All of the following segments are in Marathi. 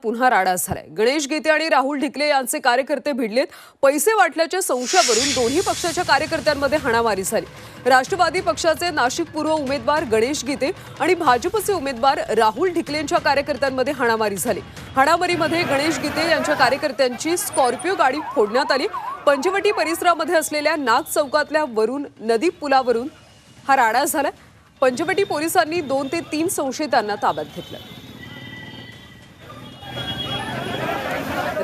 पुन्हा राडा झालाय। गणेश गीते आणि राहुल ढिकले यांचे कार्यकर्ते भिडलेत। पैसे वाटल्याच्या संशयावरून दोन्ही पक्षाच्या कार्यकर्त्यांमध्ये हाणामारी झाली। राष्ट्रवादी पक्षाचे नाशिक पूर्व उमेदवार गणेश गीते आणि भाजपचे उमेदवार राहुल ढिकलेंच्या कार्यकर्त्यांमध्ये हाणामारी झाली। हाणामारीमध्ये गणेश गीते यांच्या कार्यकर्त्यांची स्कॉर्पिओ गाडी फोडण्यात आली। पंचवटी परिसरामध्ये असलेल्या नाग चौकातल्या वरून नदी पुलावरून हा राडा झाला। पंचवटी पोलिसांनी 2 ते 3 संशयितांना ताब्यात घेतलं।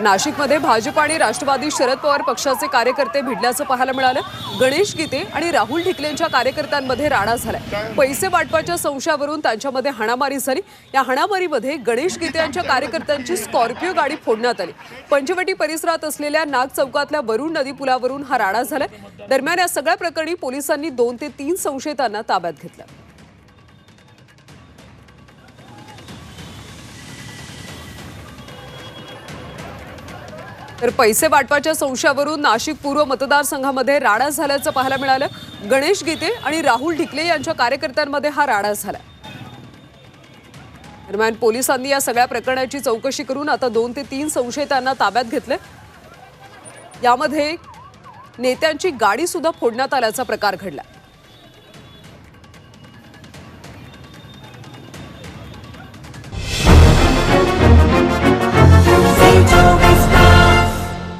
नाशिकमध्ये भाजप आणि राष्ट्रवादी शरद पवार पक्षाचे कार्यकर्ते भिडल्याचं पाहायला मिळालं। गणेश गीते आणि राहुल ढिकलेंच्या कार्यकर्त्यांमध्ये राडा झालाय। पैसे वाटपाच्या संशयावरून त्यांच्यामध्ये हाणामारी झाली। या हाणामारीमध्ये गणेश गीते यांच्या कार्यकर्त्यांची स्कॉर्पिओ गाडी फोडण्यात आली। पंचवटी परिसरात असलेल्या नाग चौकातल्या वरून नदी पुलावरून हा राडा झालाय। दरम्यान या सगळ्या प्रकरणी पोलिसांनी 2 ते 3 संशयितांना ताब्यात घेतलं। तर पैसे वाटपाच्या संशयावरून नाशिक पूर्व मतदारसंघामध्ये राडा झाल्याचं पाहायला मिळालं। गणेश गीते आणि राहुल ढिकले यांच्या कार्यकर्त्यांमध्ये हा राडा झाला। दरम्यान पोलिसांनी या सगळ्या प्रकरणाची चौकशी करून आता 2 ते 3 संशयितांना ताब्यात घेतले। यामध्ये नेत्यांची गाडी सुद्धा फोडण्यात आल्याचा प्रकार घडला।